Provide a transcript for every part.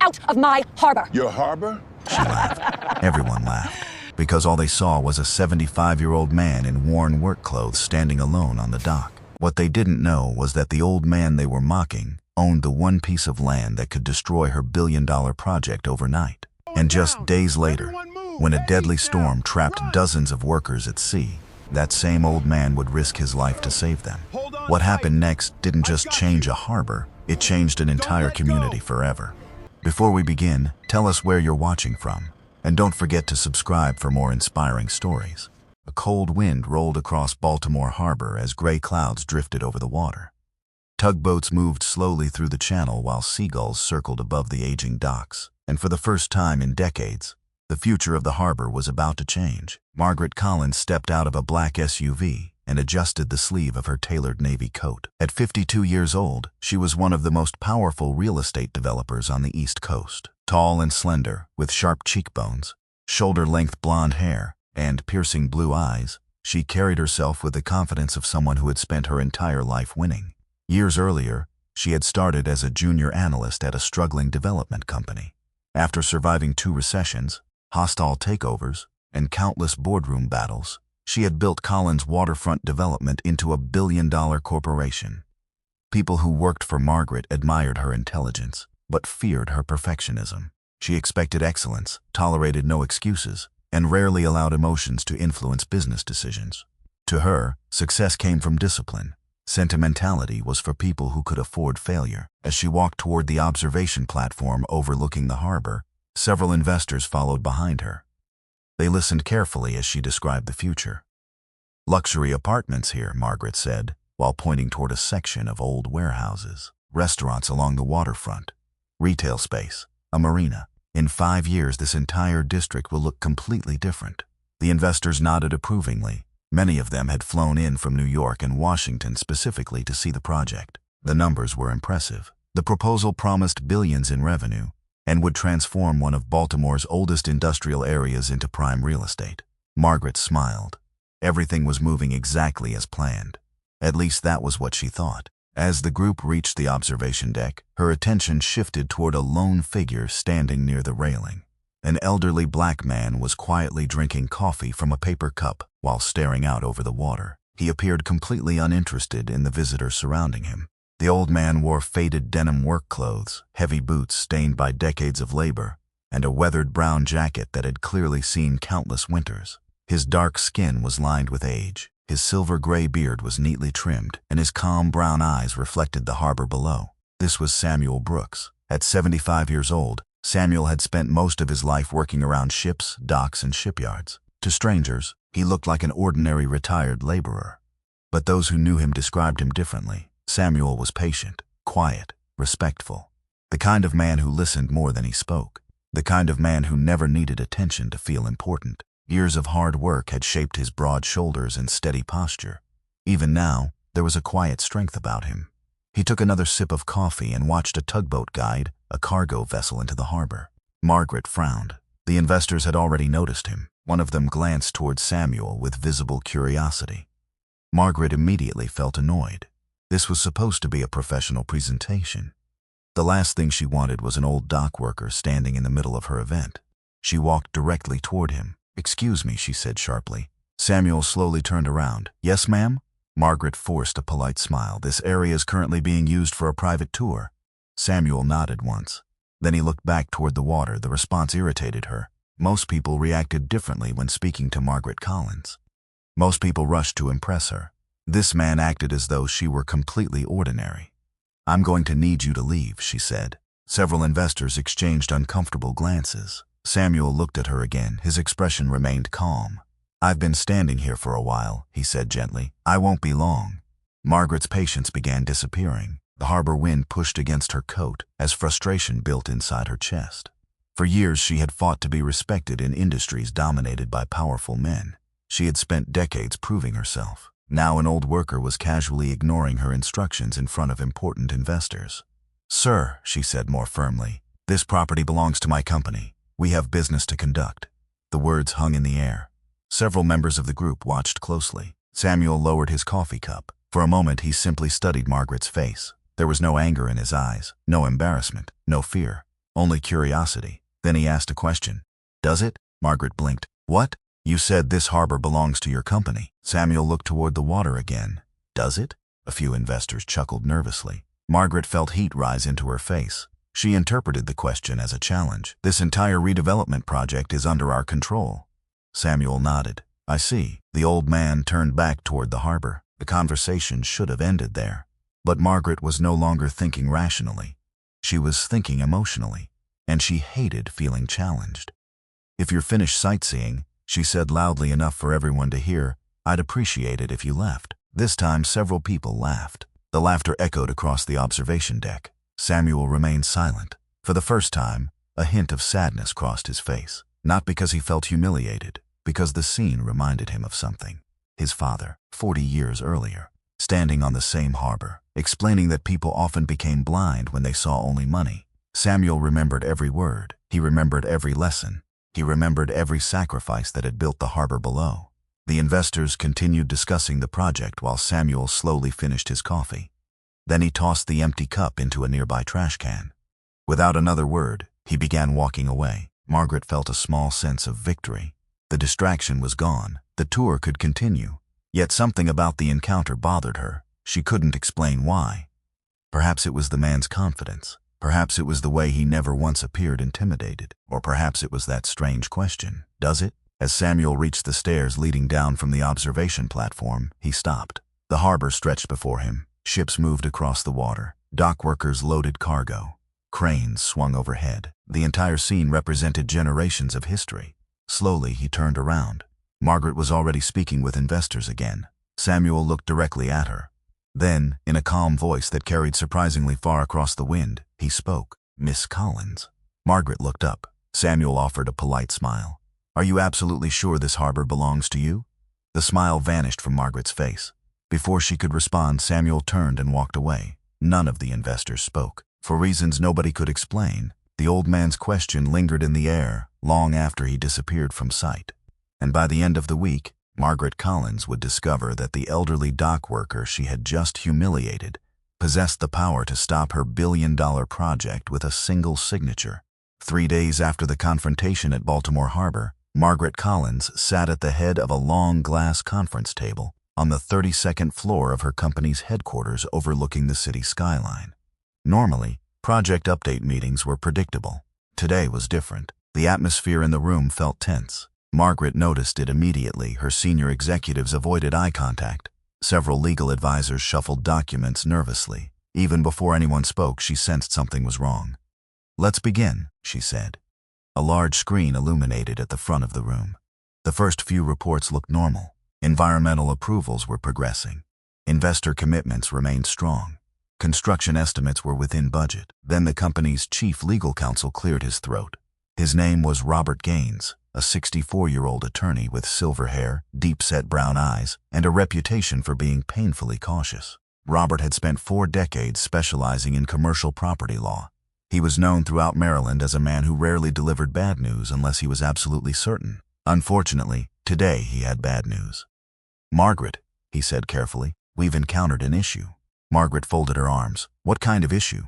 out of my harbor. Your harbor? She laughed. Everyone laughed, because all they saw was a 75-year-old man in worn work clothes standing alone on the dock. What they didn't know was that the old man they were mocking owned the one piece of land that could destroy her billion-dollar project overnight. And just days later, when a deadly storm trapped dozens of workers at sea, that same old man would risk his life to save them. What happened next didn't just change a harbor, it changed an entire community forever. Before we begin, tell us where you're watching from, and don't forget to subscribe for more inspiring stories. A cold wind rolled across Baltimore Harbor as gray clouds drifted over the water. Tugboats moved slowly through the channel while seagulls circled above the aging docks, and for the first time in decades, the future of the harbor was about to change. Margaret Collins stepped out of a black SUV and adjusted the sleeve of her tailored navy coat. At 52 years old, she was one of the most powerful real estate developers on the East Coast. Tall and slender, with sharp cheekbones, shoulder-length blonde hair, and piercing blue eyes, she carried herself with the confidence of someone who had spent her entire life winning. Years earlier, she had started as a junior analyst at a struggling development company. After surviving 2 recessions, hostile takeovers, and countless boardroom battles, she had built Collins Waterfront Development into a billion-dollar corporation. People who worked for Margaret admired her intelligence, but feared her perfectionism. She expected excellence, tolerated no excuses, and rarely allowed emotions to influence business decisions. To her, success came from discipline. Sentimentality was for people who could afford failure. As she walked toward the observation platform overlooking the harbor, several investors followed behind her. They listened carefully as she described the future. "Luxury apartments here," Margaret said, while pointing toward a section of old warehouses, restaurants along the waterfront, retail space, a marina. "In 5 years, this entire district will look completely different." The investors nodded approvingly. Many of them had flown in from New York and Washington specifically to see the project. The numbers were impressive. The proposal promised billions in revenue and would transform one of Baltimore's oldest industrial areas into prime real estate. Margaret smiled. Everything was moving exactly as planned. At least that was what she thought. As the group reached the observation deck, her attention shifted toward a lone figure standing near the railing. An elderly black man was quietly drinking coffee from a paper cup while staring out over the water. He appeared completely uninterested in the visitors surrounding him. The old man wore faded denim work clothes, heavy boots stained by decades of labor, and a weathered brown jacket that had clearly seen countless winters. His dark skin was lined with age. His silver-gray beard was neatly trimmed, and his calm brown eyes reflected the harbor below. This was Samuel Brooks. At 75 years old, Samuel had spent most of his life working around ships, docks, and shipyards. To strangers, he looked like an ordinary retired laborer. But those who knew him described him differently. Samuel was patient, quiet, respectful. The kind of man who listened more than he spoke. The kind of man who never needed attention to feel important. Years of hard work had shaped his broad shoulders and steady posture. Even now, there was a quiet strength about him. He took another sip of coffee and watched a tugboat guide a cargo vessel into the harbor. Margaret frowned. The investors had already noticed him. One of them glanced toward Samuel with visible curiosity. Margaret immediately felt annoyed. This was supposed to be a professional presentation. The last thing she wanted was an old dock worker standing in the middle of her event. She walked directly toward him. "Excuse me," she said sharply. Samuel slowly turned around. "Yes, ma'am?" Margaret forced a polite smile. "This area is currently being used for a private tour." Samuel nodded once. Then he looked back toward the water. The response irritated her. Most people reacted differently when speaking to Margaret Collins. Most people rushed to impress her. This man acted as though she were completely ordinary. "I'm going to need you to leave," she said. Several investors exchanged uncomfortable glances. Samuel looked at her again. His expression remained calm. "I've been standing here for a while," he said gently. "I won't be long." Margaret's patience began disappearing. The harbor wind pushed against her coat as frustration built inside her chest. For years she had fought to be respected in industries dominated by powerful men. She had spent decades proving herself. Now an old worker was casually ignoring her instructions in front of important investors. "Sir," she said more firmly, "this property belongs to my company. We have business to conduct." The words hung in the air. Several members of the group watched closely. Samuel lowered his coffee cup. For a moment he simply studied Margaret's face. There was no anger in his eyes, no embarrassment, no fear. Only curiosity. Then he asked a question. Does it? Margaret blinked. What? You said this harbor belongs to your company. Samuel looked toward the water again. Does it? A few investors chuckled nervously. Margaret felt heat rise into her face. She interpreted the question as a challenge. This entire redevelopment project is under our control. Samuel nodded. I see. The old man turned back toward the harbor. The conversation should have ended there. But Margaret was no longer thinking rationally. She was thinking emotionally, and she hated feeling challenged. If you're finished sightseeing, she said loudly enough for everyone to hear, I'd appreciate it if you left. This time several people laughed. The laughter echoed across the observation deck. Samuel remained silent. For the first time, a hint of sadness crossed his face. Not because he felt humiliated, because the scene reminded him of something. His father, 40 years earlier, standing on the same harbor, explaining that people often became blind when they saw only money. Samuel remembered every word. He remembered every lesson. He remembered every sacrifice that had built the harbor below. The investors continued discussing the project while Samuel slowly finished his coffee. Then he tossed the empty cup into a nearby trash can. Without another word, he began walking away. Margaret felt a small sense of victory. The distraction was gone. The tour could continue. Yet something about the encounter bothered her. She couldn't explain why. Perhaps it was the man's confidence. Perhaps it was the way he never once appeared intimidated. Or perhaps it was that strange question, does it? As Samuel reached the stairs leading down from the observation platform, he stopped. The harbor stretched before him. Ships moved across the water. Dock workers loaded cargo. Cranes swung overhead. The entire scene represented generations of history. Slowly, he turned around. Margaret was already speaking with investors again. Samuel looked directly at her. Then, in a calm voice that carried surprisingly far across the wind, he spoke. Miss Collins. Margaret looked up. Samuel offered a polite smile. Are you absolutely sure this harbor belongs to you? The smile vanished from Margaret's face. Before she could respond, Samuel turned and walked away. None of the investors spoke. For reasons nobody could explain, the old man's question lingered in the air long after he disappeared from sight. And by the end of the week, Margaret Collins would discover that the elderly dock worker she had just humiliated possessed the power to stop her billion-dollar project with a single signature. 3 days after the confrontation at Baltimore Harbor, Margaret Collins sat at the head of a long glass conference table on the 32nd floor of her company's headquarters overlooking the city skyline. Normally, project update meetings were predictable. Today was different. The atmosphere in the room felt tense. Margaret noticed it immediately. Her senior executives avoided eye contact. Several legal advisors shuffled documents nervously. Even before anyone spoke, she sensed something was wrong. Let's begin, she said. A large screen illuminated at the front of the room. The first few reports looked normal. Environmental approvals were progressing. Investor commitments remained strong. Construction estimates were within budget. Then the company's chief legal counsel cleared his throat. His name was Robert Gaines, a 64-year-old attorney with silver hair, deep-set brown eyes, and a reputation for being painfully cautious. Robert had spent 4 decades specializing in commercial property law. He was known throughout Maryland as a man who rarely delivered bad news unless he was absolutely certain. Unfortunately, today he had bad news. Margaret, he said carefully, we've encountered an issue. Margaret folded her arms. What kind of issue?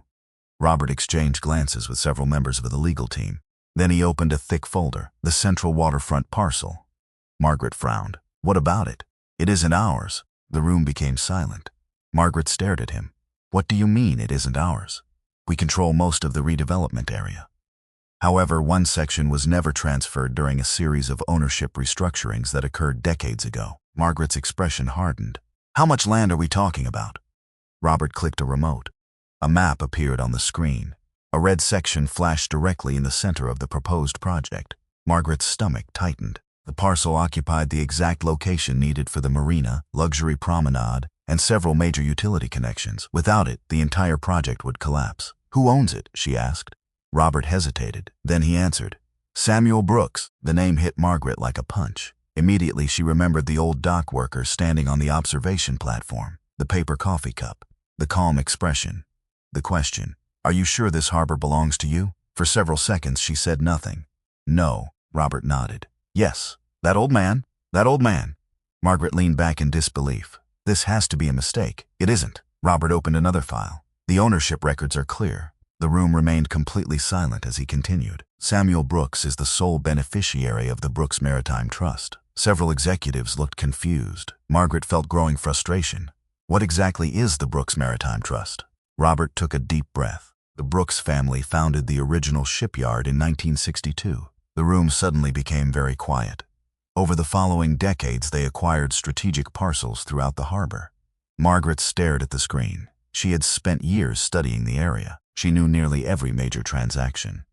Robert exchanged glances with several members of the legal team. Then he opened a thick folder, the Central Waterfront parcel. Margaret frowned. What about it? It isn't ours. The room became silent. Margaret stared at him. What do you mean it isn't ours? We control most of the redevelopment area. However, one section was never transferred during a series of ownership restructurings that occurred decades ago. Margaret's expression hardened. How much land are we talking about? Robert clicked a remote. A map appeared on the screen. A red section flashed directly in the center of the proposed project. Margaret's stomach tightened. The parcel occupied the exact location needed for the marina, luxury promenade, and several major utility connections. Without it, the entire project would collapse. Who owns it? She asked. Robert hesitated. Then he answered. Samuel Brooks. The name hit Margaret like a punch. Immediately she remembered the old dock worker standing on the observation platform, the paper coffee cup, the calm expression, the question, are you sure this harbor belongs to you? For several seconds she said nothing. No, Robert nodded. Yes, that old man. Margaret leaned back in disbelief. This has to be a mistake. It isn't. Robert opened another file. The ownership records are clear. The room remained completely silent as he continued. Samuel Brooks is the sole beneficiary of the Brooks Maritime Trust. Several executives looked confused. Margaret felt growing frustration. What exactly is the Brooks Maritime Trust? Robert took a deep breath. The Brooks family founded the original shipyard in 1962. The room suddenly became very quiet. Over the following decades, they acquired strategic parcels throughout the harbor. Margaret stared at the screen. She had spent years studying the area. She knew nearly every major transaction.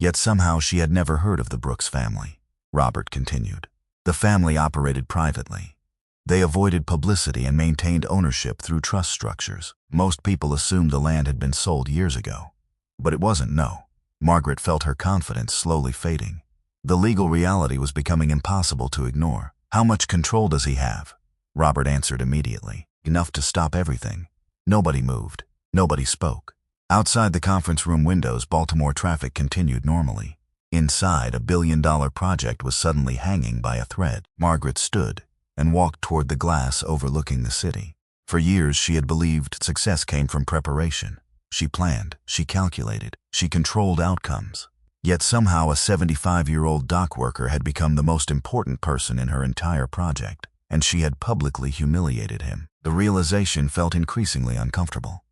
Yet somehow she had never heard of the Brooks family. Robert continued. The family operated privately. They avoided publicity and maintained ownership through trust structures. Most people assumed the land had been sold years ago. But it wasn't, no. Margaret felt her confidence slowly fading. The legal reality was becoming impossible to ignore. How much control does he have? Robert answered immediately. Enough to stop everything. Nobody moved. Nobody spoke. Outside the conference room windows, Baltimore traffic continued normally. Inside, a billion-dollar project was suddenly hanging by a thread. Margaret stood and walked toward the glass overlooking the city. For years, she had believed success came from preparation. She planned, she calculated, she controlled outcomes. Yet somehow a 75-year-old dock worker had become the most important person in her entire project, and she had publicly humiliated him. The realization felt increasingly uncomfortable.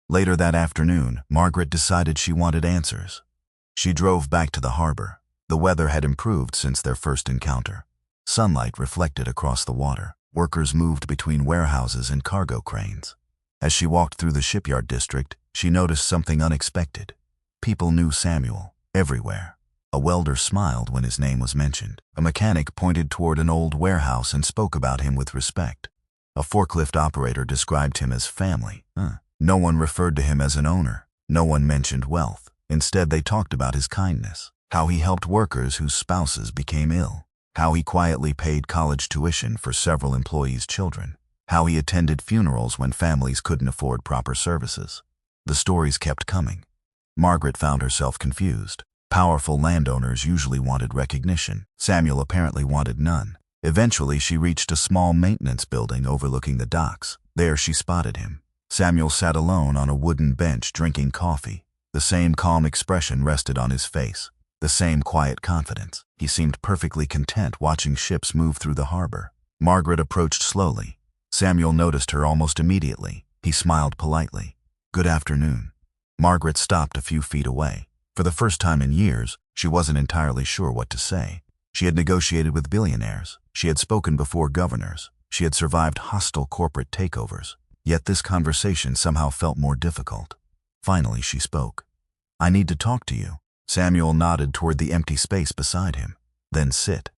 Later that afternoon, Margaret decided she wanted answers. She drove back to the harbor. The weather had improved since their first encounter. Sunlight reflected across the water. Workers moved between warehouses and cargo cranes. As she walked through the shipyard district, she noticed something unexpected. People knew Samuel, everywhere. A welder smiled when his name was mentioned. A mechanic pointed toward an old warehouse and spoke about him with respect. A forklift operator described him as family. No one referred to him as an owner. No one mentioned wealth. Instead, they talked about his kindness, how he helped workers whose spouses became ill, how he quietly paid college tuition for several employees' children, how he attended funerals when families couldn't afford proper services. The stories kept coming. Margaret found herself confused. Powerful landowners usually wanted recognition. Samuel apparently wanted none. Eventually, she reached a small maintenance building overlooking the docks. There she spotted him. Samuel sat alone on a wooden bench drinking coffee. The same calm expression rested on his face, the same quiet confidence. He seemed perfectly content watching ships move through the harbor. Margaret approached slowly. Samuel noticed her almost immediately. He smiled politely. "Good afternoon." Margaret stopped a few feet away. For the first time in years, she wasn't entirely sure what to say. She had negotiated with billionaires. She had spoken before governors. She had survived hostile corporate takeovers. Yet this conversation somehow felt more difficult. Finally, she spoke. "I need to talk to you." Samuel nodded toward the empty space beside him. "Then sit."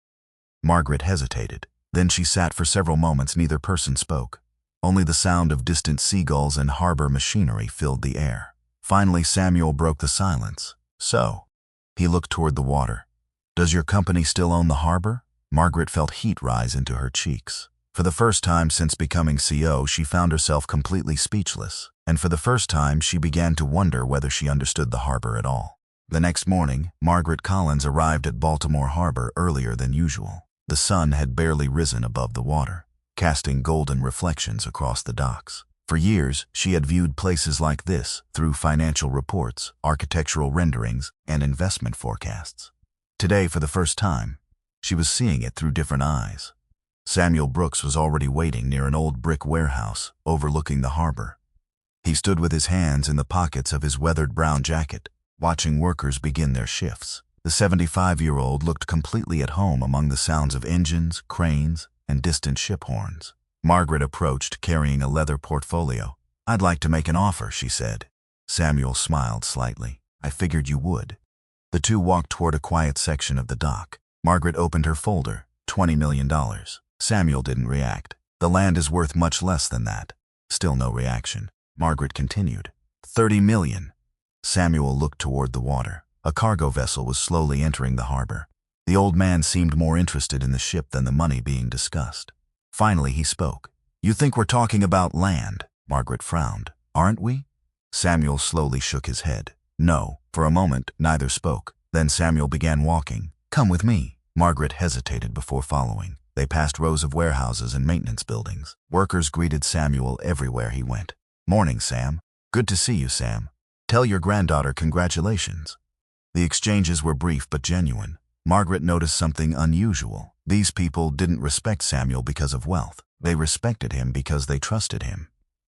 Margaret hesitated. Then she sat for several moments. Neither person spoke. Only the sound of distant seagulls and harbor machinery filled the air. Finally, Samuel broke the silence. "So," he looked toward the water, "does your company still own the harbor?" Margaret felt heat rise into her cheeks. For the first time since becoming CEO, she found herself completely speechless. And for the first time, she began to wonder whether she understood the harbor at all. The next morning, Margaret Collins arrived at Baltimore Harbor earlier than usual. The sun had barely risen above the water, casting golden reflections across the docks. For years, she had viewed places like this through financial reports, architectural renderings, and investment forecasts. Today, for the first time, she was seeing it through different eyes. Samuel Brooks was already waiting near an old brick warehouse overlooking the harbor. He stood with his hands in the pockets of his weathered brown jacket, watching workers begin their shifts. The 75-year-old looked completely at home among the sounds of engines, cranes, and distant ship horns. Margaret approached, carrying a leather portfolio. "I'd like to make an offer," she said. Samuel smiled slightly. "I figured you would." The two walked toward a quiet section of the dock. Margaret opened her folder. $20 million. Samuel didn't react. "The land is worth much less than that." Still no reaction. Margaret continued. $30 million. Samuel looked toward the water. A cargo vessel was slowly entering the harbor. The old man seemed more interested in the ship than the money being discussed. Finally, he spoke. "You think we're talking about land?" Margaret frowned. "Aren't we?" Samuel slowly shook his head. "No." For a moment, neither spoke. Then Samuel began walking. "Come with me." Margaret hesitated before following. They passed rows of warehouses and maintenance buildings. Workers greeted Samuel everywhere he went. "Morning, Sam." "Good to see you, Sam." Tell your granddaughter congratulations." The exchanges were brief but genuine. Margaret noticed something unusual. These people didn't respect Samuel because of wealth. They respected him because they trusted him.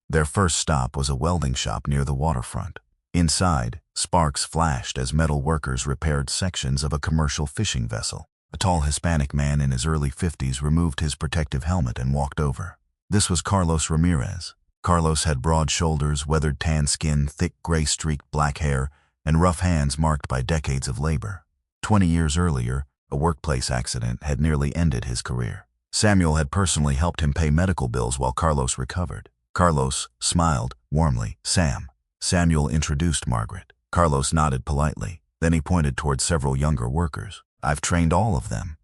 Their first stop was a welding shop near the waterfront. Inside, sparks flashed as metal workers repaired sections of a commercial fishing vessel. A tall Hispanic man in his early 50s removed his protective helmet and walked over. This was Carlos Ramirez. Carlos had broad shoulders, weathered tan skin, thick gray-streaked black hair, and rough hands marked by decades of labor. 20 years earlier, a workplace accident had nearly ended his career. Samuel had personally helped him pay medical bills while Carlos recovered. Carlos smiled warmly. "Sam." Samuel introduced Margaret. Carlos nodded politely. Then he pointed toward several younger workers. "I've trained all of them."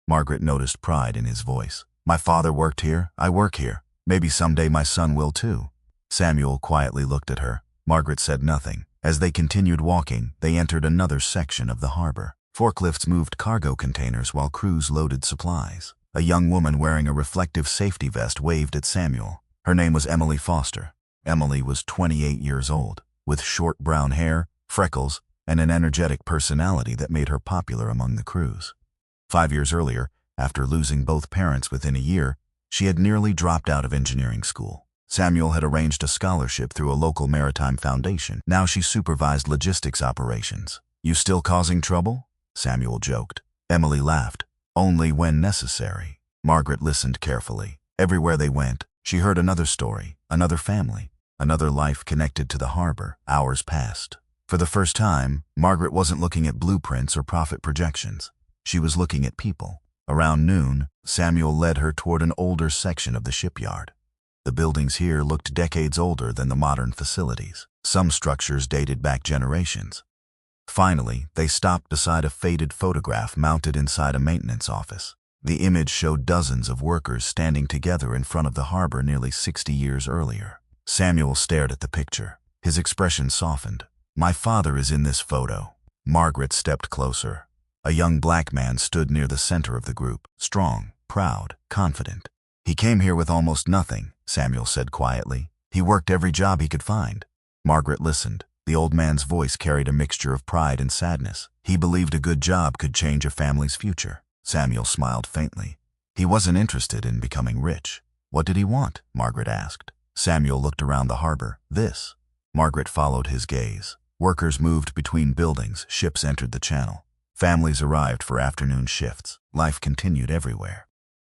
Margaret noticed pride in his voice. "My father worked here. I work here. Maybe someday my son will too." Samuel quietly looked at her. Margaret said nothing. As they continued walking, they entered another section of the harbor. Forklifts moved cargo containers while crews loaded supplies. A young woman wearing a reflective safety vest waved at Samuel. Her name was Emily Foster. Emily was 28 years old, with short brown hair, freckles, and an energetic personality that made her popular among the crews. 5 years earlier, after losing both parents within a year, she had nearly dropped out of engineering school. Samuel had arranged a scholarship through a local maritime foundation. Now she supervised logistics operations. "You still causing trouble?" Samuel joked. Emily laughed. "Only when necessary." Margaret listened carefully. Everywhere they went, she heard another story, another family, another life connected to the harbor. Hours passed. For the first time, Margaret wasn't looking at blueprints or profit projections. She was looking at people. Around noon, Samuel led her toward an older section of the shipyard. The buildings here looked decades older than the modern facilities. Some structures dated back generations. Finally, they stopped beside a faded photograph mounted inside a maintenance office. The image showed dozens of workers standing together in front of the harbor nearly 60 years earlier. Samuel stared at the picture. His expression softened. "My father is in this photo." Margaret stepped closer. A young black man stood near the center of the group, strong, proud, confident. "He came here with almost nothing," Samuel said quietly. "He worked every job he could find." Margaret listened. The old man's voice carried a mixture of pride and sadness. He believed a good job could change a family's future. Samuel smiled faintly. He wasn't interested in becoming rich. "What did he want?" Margaret asked. Samuel looked around the harbor. "This." Margaret followed his gaze. Workers moved between buildings. Ships entered the channel. Families arrived for afternoon shifts. Life continued everywhere.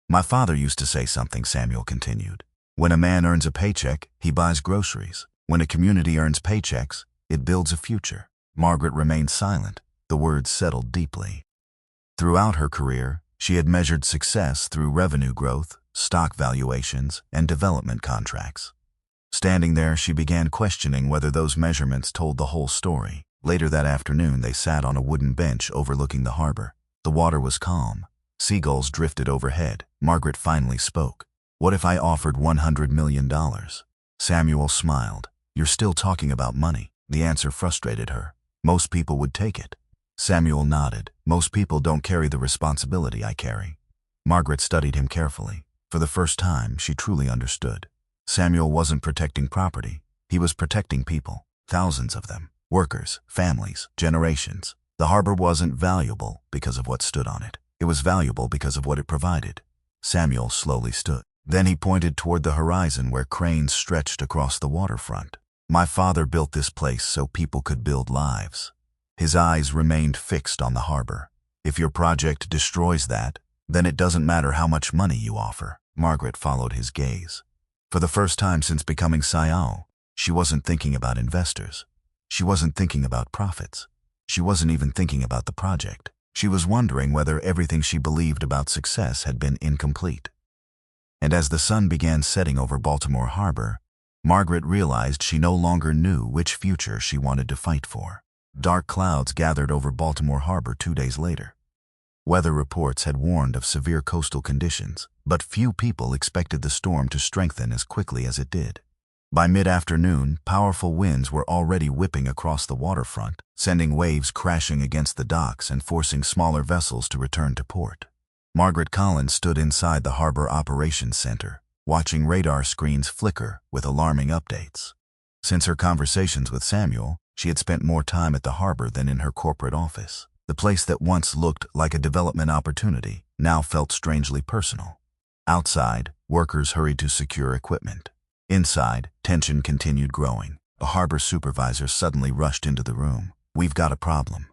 "My father used to say something," Samuel continued. "When a man earns a paycheck, he buys groceries. When a community earns paychecks, it builds a future." Margaret remained silent. The words settled deeply. Throughout her career, she had measured success through revenue growth, stock valuations, and development contracts. Standing there, she began questioning whether those measurements told the whole story. Later that afternoon, they sat on a wooden bench overlooking the harbor. The water was calm. Seagulls drifted overhead. Margaret finally spoke. "What if I offered $100 million? Samuel smiled. "You're still talking about money." The answer frustrated her. "Most people would take it." Samuel nodded. "Most people don't carry the responsibility I carry." Margaret studied him carefully. For the first time, she truly understood. Samuel wasn't protecting property. He was protecting people. Thousands of them. Workers, families, generations. The harbor wasn't valuable because of what stood on it. It was valuable because of what it provided. Samuel slowly stood. Then he pointed toward the horizon where cranes stretched across the waterfront. "My father built this place so people could build lives." His eyes remained fixed on the harbor. "If your project destroys that, then it doesn't matter how much money you offer." Margaret followed his gaze. For the first time since becoming CIO, she wasn't thinking about investors. She wasn't thinking about profits. She wasn't even thinking about the project. She was wondering whether everything she believed about success had been incomplete. And as the sun began setting over Baltimore Harbor, Margaret realized she no longer knew which future she wanted to fight for. Dark clouds gathered over Baltimore Harbor 2 days later. Weather reports had warned of severe coastal conditions, but few people expected the storm to strengthen as quickly as it did. By mid-afternoon, powerful winds were already whipping across the waterfront, sending waves crashing against the docks and forcing smaller vessels to return to port. Margaret Collins stood inside the Harbor Operations Center, watching radar screens flicker with alarming updates. Since her conversations with Samuel, She had spent more time at the harbor than in her corporate office. The place that once looked like a development opportunity now felt strangely personal. Outside, workers hurried to secure equipment. Inside, tension continued growing. A harbor supervisor suddenly rushed into the room. "We've got a problem."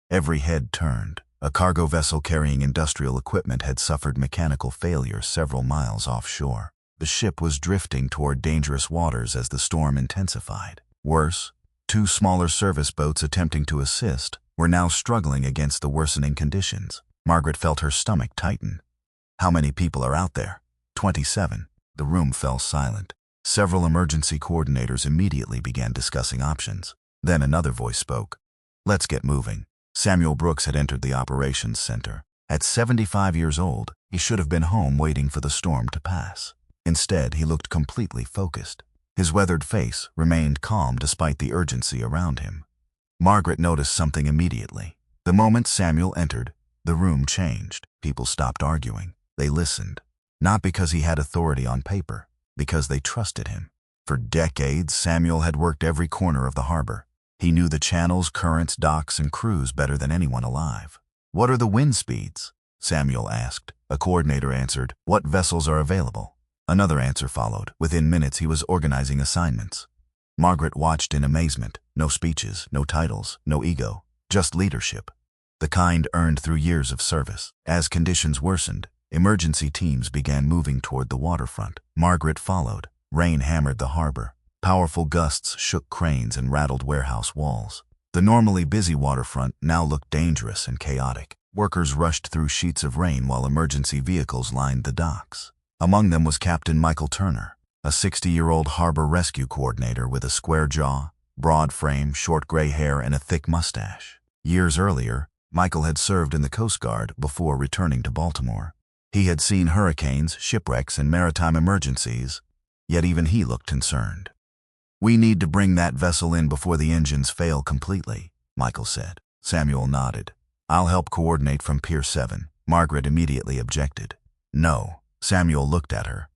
Every head turned. A cargo vessel carrying industrial equipment had suffered mechanical failure several miles offshore. The ship was drifting toward dangerous waters as the storm intensified. Worse, two smaller service boats attempting to assist were now struggling against the worsening conditions. Margaret felt her stomach tighten. "How many people are out there?" 27. The room fell silent. Several emergency coordinators immediately began discussing options. Then another voice spoke. "Let's get moving." Samuel Brooks had entered the operations center. At 75 years old, he should have been home waiting for the storm to pass. Instead, he looked completely focused. His weathered face remained calm despite the urgency around him. Margaret noticed something immediately. The moment Samuel entered, the room changed. People stopped arguing. They listened. Not because he had authority on paper, because they trusted him. For decades, Samuel had worked every corner of the harbor. He knew the channels, currents, docks, and crews better than anyone alive. "What are the wind speeds?" Samuel asked. A coordinator answered, "What vessels are available?" Another answer followed. Within minutes, he was organizing assignments. Margaret watched in amazement. No speeches, no titles, no ego, just leadership. The kind earned through years of service. As conditions worsened, emergency teams began moving toward the waterfront. Margaret followed. Rain hammered the harbor. Powerful gusts shook cranes and rattled warehouse walls. The normally busy waterfront now looked dangerous and chaotic. Workers rushed through sheets of rain while emergency vehicles lined the docks. Among them was Captain Michael Turner, a 60-year-old harbor rescue coordinator with a square jaw, broad frame, short gray hair, and a thick mustache. Years earlier, Michael had served in the Coast Guard before returning to Baltimore. He had seen hurricanes, shipwrecks, and maritime emergencies, yet even he looked concerned. "We need to bring that vessel in before the engines fail completely," Michael said. Samuel nodded. "I'll help coordinate from Pier 7. Margaret immediately objected. "No." Samuel looked at her.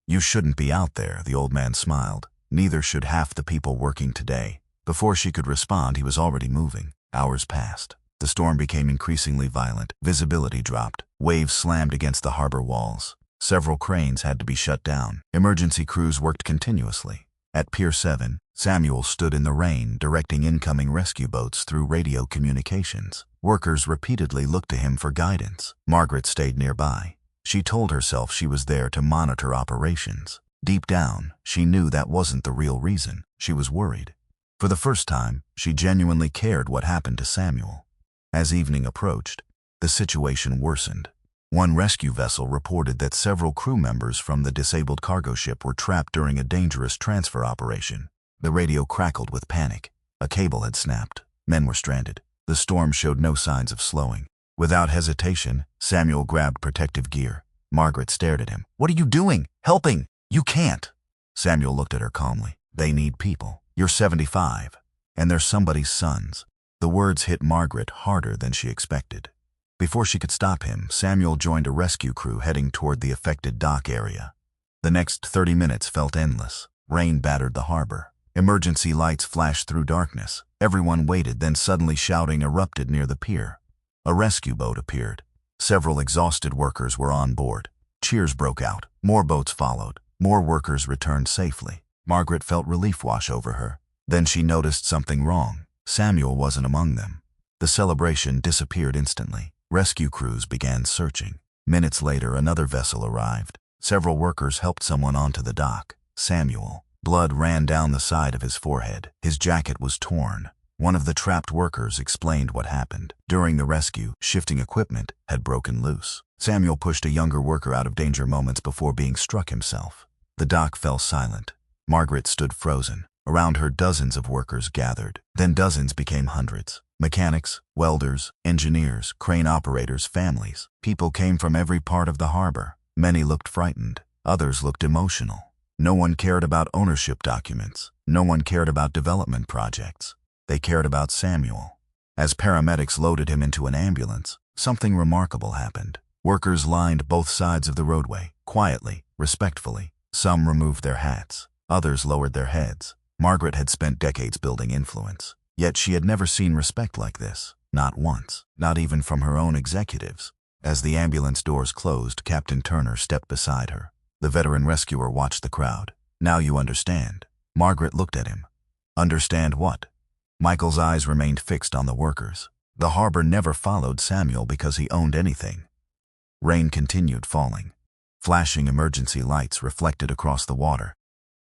"You shouldn't be out there," the old man smiled. "Neither should half the people working today." Before she could respond, he was already moving. Hours passed. The storm became increasingly violent. Visibility dropped. Waves slammed against the harbor walls. Several cranes had to be shut down. Emergency crews worked continuously. At Pier 7, Samuel stood in the rain, directing incoming rescue boats through radio communications. Workers repeatedly looked to him for guidance. Margaret stayed nearby. She told herself she was there to monitor operations. Deep down, she knew that wasn't the real reason. She was worried. For the first time, she genuinely cared what happened to Samuel. As evening approached, the situation worsened. One rescue vessel reported that several crew members from the disabled cargo ship were trapped during a dangerous transfer operation. The radio crackled with panic. A cable had snapped. Men were stranded. The storm showed no signs of slowing. Without hesitation, Samuel grabbed protective gear. Margaret stared at him. "What are you doing? Helping! You can't!" Samuel looked at her calmly. "They need people. You're 75, and they're somebody's sons." The words hit Margaret harder than she expected. Before she could stop him, Samuel joined a rescue crew heading toward the affected dock area. The next 30 minutes felt endless. Rain battered the harbor. Emergency lights flashed through darkness. Everyone waited, then suddenly shouting erupted near the pier. A rescue boat appeared. Several exhausted workers were on board. Cheers broke out. More boats followed. More workers returned safely. Margaret felt relief wash over her. Then she noticed something wrong. Samuel wasn't among them. The celebration disappeared instantly. Rescue crews began searching. Minutes later, another vessel arrived. Several workers helped someone onto the dock. Samuel. Blood ran down the side of his forehead. His jacket was torn. One of the trapped workers explained what happened. During the rescue, shifting equipment had broken loose. Samuel pushed a younger worker out of danger moments before being struck himself. The dock fell silent. Margaret stood frozen. Around her, dozens of workers gathered. Then dozens became hundreds. Mechanics, welders, engineers, crane operators, families. People came from every part of the harbor. Many looked frightened. Others looked emotional. No one cared about ownership documents. No one cared about development projects. They cared about Samuel. As paramedics loaded him into an ambulance, something remarkable happened. Workers lined both sides of the roadway, quietly, respectfully. Some removed their hats. Others lowered their heads. Margaret had spent decades building influence. Yet she had never seen respect like this, not once, not even from her own executives. As the ambulance doors closed, Captain Turner stepped beside her. The veteran rescuer watched the crowd. "Now you understand." Margaret looked at him. "Understand what?" Michael's eyes remained fixed on the workers. The harbor never followed Samuel because he owned anything. Rain continued falling. Flashing emergency lights reflected across the water.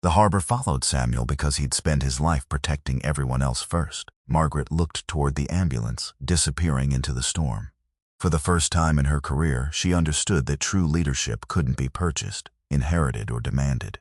The harbor followed Samuel because he'd spent his life protecting everyone else first. Margaret looked toward the ambulance, disappearing into the storm. For the first time in her career, she understood that true leadership couldn't be purchased, inherited, or demanded.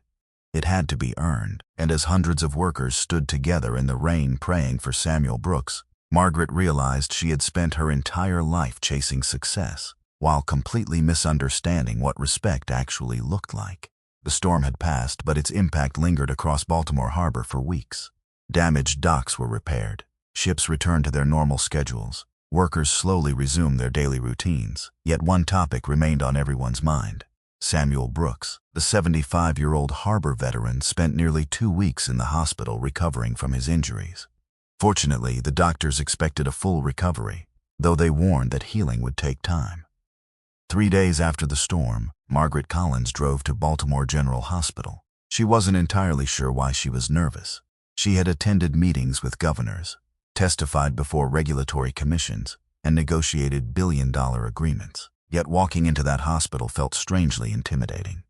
It had to be earned, and as hundreds of workers stood together in the rain praying for Samuel Brooks, Margaret realized she had spent her entire life chasing success, while completely misunderstanding what respect actually looked like. The storm had passed, but its impact lingered across Baltimore Harbor for weeks. Damaged docks were repaired. Ships returned to their normal schedules. Workers slowly resumed their daily routines. Yet one topic remained on everyone's mind. Samuel Brooks, the 75-year-old harbor veteran, spent nearly 2 weeks in the hospital recovering from his injuries. Fortunately, the doctors expected a full recovery, though they warned that healing would take time. 3 days after the storm, Margaret Collins drove to Baltimore General Hospital. She wasn't entirely sure why she was nervous. She had attended meetings with governors, testified before regulatory commissions, and negotiated billion-dollar agreements. Yet walking into that hospital felt strangely intimidating.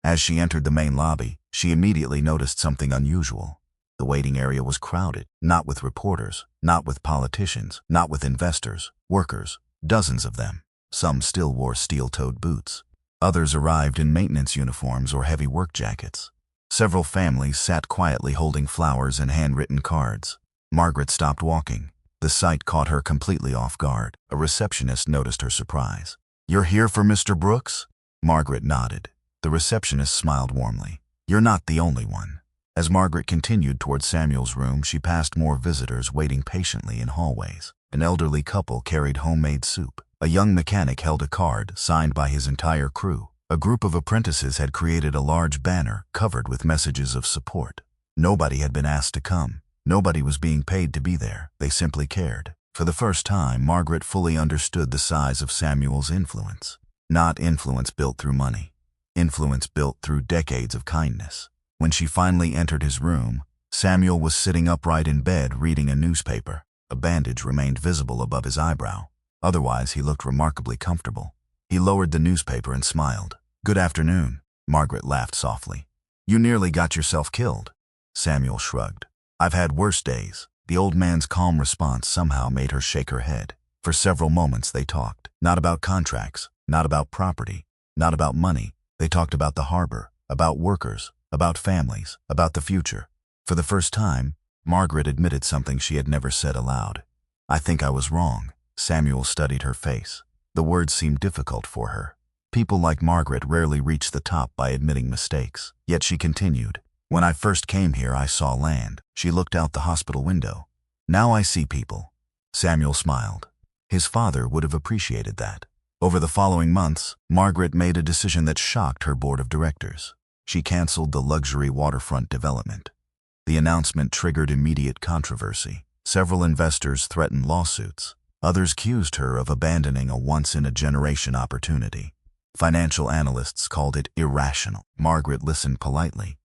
As she entered the main lobby, she immediately noticed something unusual. The waiting area was crowded, not with reporters, not with politicians, not with investors, workers, dozens of them. Some still wore steel-toed boots. Others arrived in maintenance uniforms or heavy work jackets. Several families sat quietly holding flowers and handwritten cards. Margaret stopped walking. The sight caught her completely off guard. A receptionist noticed her surprise. "You're here for Mr. Brooks?" Margaret nodded. The receptionist smiled warmly. "You're not the only one." As Margaret continued toward Samuel's room, she passed more visitors waiting patiently in hallways. An elderly couple carried homemade soup. A young mechanic held a card signed by his entire crew. A group of apprentices had created a large banner covered with messages of support. Nobody had been asked to come. Nobody was being paid to be there. They simply cared. For the first time, Margaret fully understood the size of Samuel's influence. Not influence built through money. Influence built through decades of kindness. When she finally entered his room, Samuel was sitting upright in bed reading a newspaper. A bandage remained visible above his eyebrow. Otherwise, he looked remarkably comfortable. He lowered the newspaper and smiled. "Good afternoon." Margaret laughed softly. "You nearly got yourself killed." Samuel shrugged. "I've had worse days." The old man's calm response somehow made her shake her head. For several moments they talked. Not about contracts, not about property, not about money. They talked about the harbor, about workers, about families, about the future. For the first time, Margaret admitted something she had never said aloud. "I think I was wrong." Samuel studied her face. The words seemed difficult for her. People like Margaret rarely reach the top by admitting mistakes. Yet she continued. "When I first came here, I saw land." She looked out the hospital window. "Now I see people." Samuel smiled. His father would have appreciated that. Over the following months, Margaret made a decision that shocked her board of directors. She canceled the luxury waterfront development. The announcement triggered immediate controversy. Several investors threatened lawsuits. Others accused her of abandoning a once-in-a-generation opportunity. Financial analysts called it irrational. Margaret listened politely.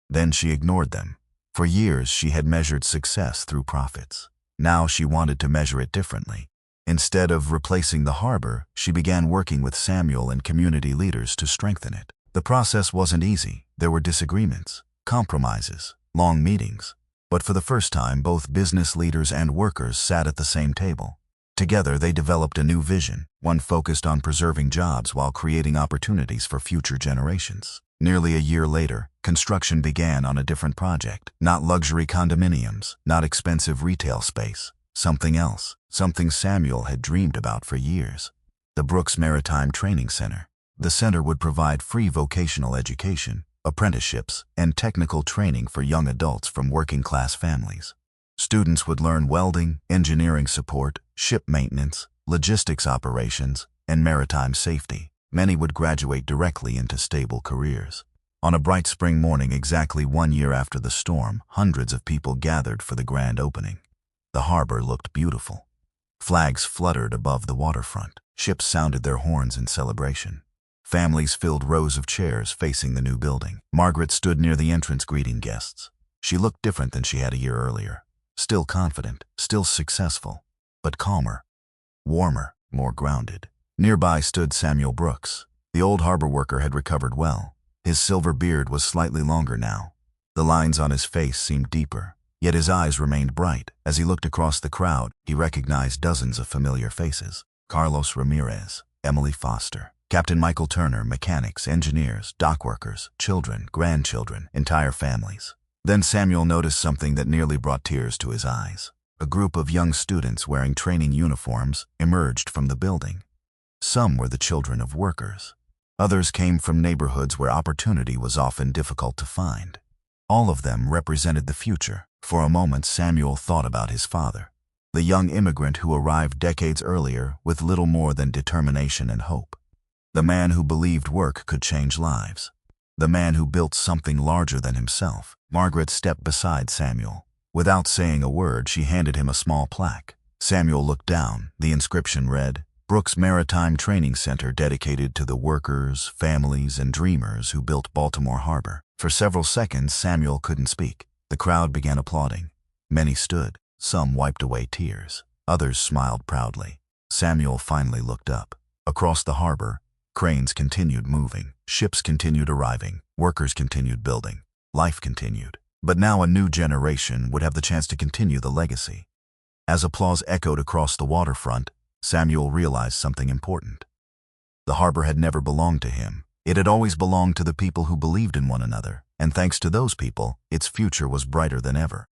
Then she ignored them. For years, she had measured success through profits. Now she wanted to measure it differently. Instead of replacing the harbor, she began working with Samuel and community leaders to strengthen it. The process wasn't easy. There were disagreements, compromises, long meetings. But for the first time, both business leaders and workers sat at the same table. Together, they developed a new vision, one focused on preserving jobs while creating opportunities for future generations. Nearly a year later, construction began on a different project. Not luxury condominiums, not expensive retail space. Something else, something Samuel had dreamed about for years. The Brooks Maritime Training Center. The center would provide free vocational education, apprenticeships, and technical training for young adults from working-class families. Students would learn welding, engineering support, ship maintenance, logistics operations, and maritime safety. Many would graduate directly into stable careers. On a bright spring morning exactly 1 year after the storm, hundreds of people gathered for the grand opening. The harbor looked beautiful. Flags fluttered above the waterfront. Ships sounded their horns in celebration. Families filled rows of chairs facing the new building. Margaret stood near the entrance greeting guests. She looked different than she had a year earlier. Still confident, still successful, but calmer, warmer, more grounded. Nearby stood Samuel Brooks. The old harbor worker had recovered well. His silver beard was slightly longer now. The lines on his face seemed deeper, yet his eyes remained bright. As he looked across the crowd, he recognized dozens of familiar faces. Carlos Ramirez, Emily Foster, Captain Michael Turner, mechanics, engineers, dock workers, children, grandchildren, entire families. Then Samuel noticed something that nearly brought tears to his eyes. A group of young students wearing training uniforms emerged from the building. Some were the children of workers. Others came from neighborhoods where opportunity was often difficult to find. All of them represented the future. For a moment, Samuel thought about his father, the young immigrant who arrived decades earlier with little more than determination and hope. The man who believed work could change lives. The man who built something larger than himself. Margaret stepped beside Samuel. Without saying a word, she handed him a small plaque. Samuel looked down. The inscription read, Brooks Maritime Training Center, dedicated to the workers, families, and dreamers who built Baltimore Harbor. For several seconds, Samuel couldn't speak. The crowd began applauding. Many stood. Some wiped away tears. Others smiled proudly. Samuel finally looked up. Across the harbor, cranes continued moving. Ships continued arriving. Workers continued building. Life continued. But now a new generation would have the chance to continue the legacy. As applause echoed across the waterfront, Samuel realized something important. The harbor had never belonged to him. It had always belonged to the people who believed in one another, and thanks to those people, its future was brighter than ever.